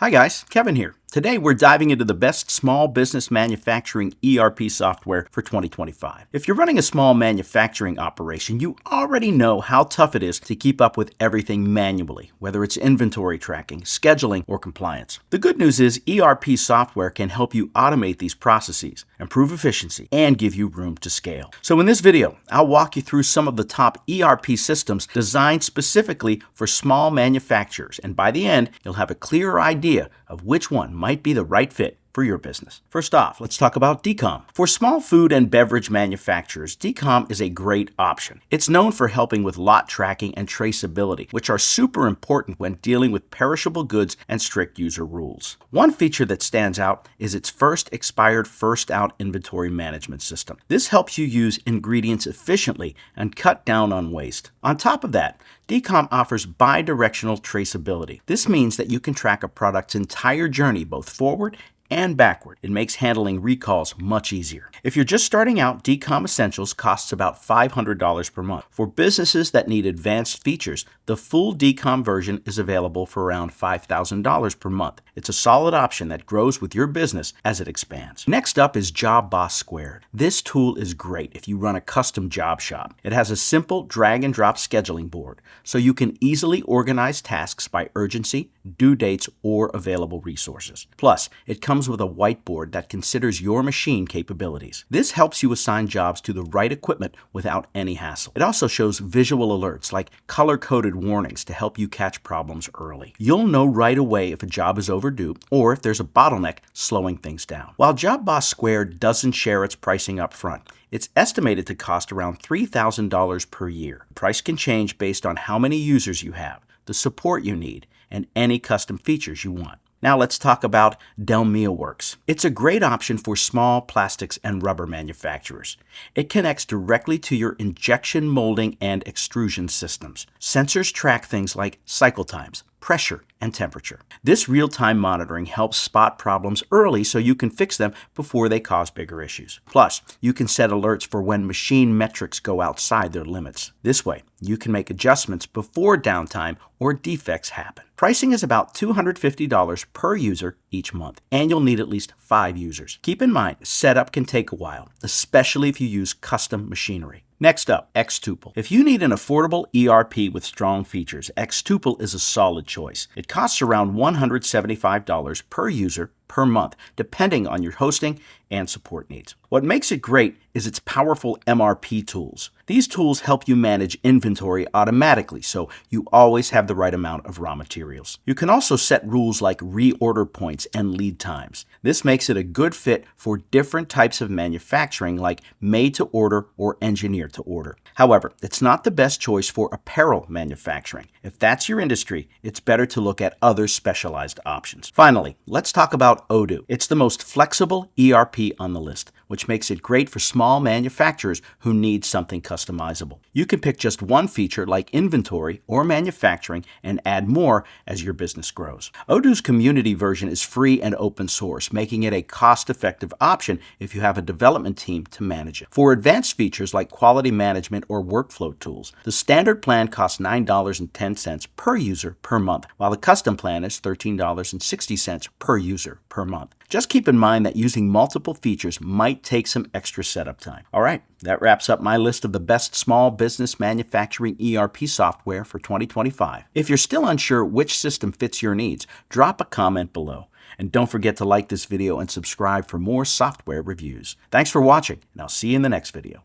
Hi guys, Kevin here. Today we're diving into the best small business manufacturing ERP software for 2025. If you're running a small manufacturing operation, you already know how tough it is to keep up with everything manually, whether it's inventory tracking, scheduling, or compliance. The good news is ERP software can help you automate these processes, improve efficiency, and give you room to scale. So in this video, I'll walk you through some of the top ERP systems designed specifically for small manufacturers, and by the end, you'll have a clearer idea of which one might be the right fit for your business. First off, let's talk about DCOM. For small food and beverage manufacturers, DCOM is a great option. It's known for helping with lot tracking and traceability, which are super important when dealing with perishable goods and strict user rules. One feature that stands out is its first expired, first out inventory management system. This helps you use ingredients efficiently and cut down on waste. On top of that, DCOM offers bi-directional traceability. This means that you can track a product's entire journey, both forward and backward. It makes handling recalls much easier. If you're just starting out, DCOM Essentials costs about $500 per month. For businesses that need advanced features, the full DCOM version is available for around $5,000 per month. It's a solid option that grows with your business as it expands. Next up is Job Boss Squared. This tool is great if you run a custom job shop. It has a simple drag and drop scheduling board, so you can easily organize tasks by urgency, due dates, or available resources. Plus, it comes with a whiteboard that considers your machine capabilities. This helps you assign jobs to the right equipment without any hassle. It also shows visual alerts like color-coded warnings to help you catch problems early. You'll know right away if a job is overdue or if there's a bottleneck slowing things down. While Job Boss Squared doesn't share its pricing up front, it's estimated to cost around $3,000 per year. The price can change based on how many users you have, the support you need, and any custom features you want. Now let's talk about DelmiaWorks. It's a great option for small plastics and rubber manufacturers. It connects directly to your injection molding and extrusion systems. Sensors track things like cycle times, pressure, and temperature. This real-time monitoring helps spot problems early so you can fix them before they cause bigger issues. Plus, you can set alerts for when machine metrics go outside their limits. This way, you can make adjustments before downtime or defects happen. Pricing is about $250 per user each month, and you'll need at least 5 users. Keep in mind, setup can take a while, especially if you use custom machinery. Next up, Xtuple. If you need an affordable ERP with strong features, Xtuple is a solid choice. It costs around $175 per user per month, depending on your hosting and support needs. What makes it great is its powerful MRP tools. These tools help you manage inventory automatically, so you always have the right amount of raw materials. You can also set rules like reorder points and lead times. This makes it a good fit for different types of manufacturing like made to order or engineer to order. However, it's not the best choice for apparel manufacturing. If that's your industry, it's better to look at other specialized options. Finally, let's talk about Odoo. It's the most flexible ERP on the list, which makes it great for small manufacturers who need something customizable. You can pick just one feature like inventory or manufacturing and add more as your business grows. Odoo's community version is free and open source, making it a cost-effective option if you have a development team to manage it. For advanced features like quality management or workflow tools, the standard plan costs $9.10 per user per month, while the custom plan is $13.60 per user per month. Just keep in mind that using multiple features might take some extra setup time. All right, that wraps up my list of the best small business manufacturing ERP software for 2025. If you're still unsure which system fits your needs, drop a comment below. And don't forget to like this video and subscribe for more software reviews. Thanks for watching, and I'll see you in the next video.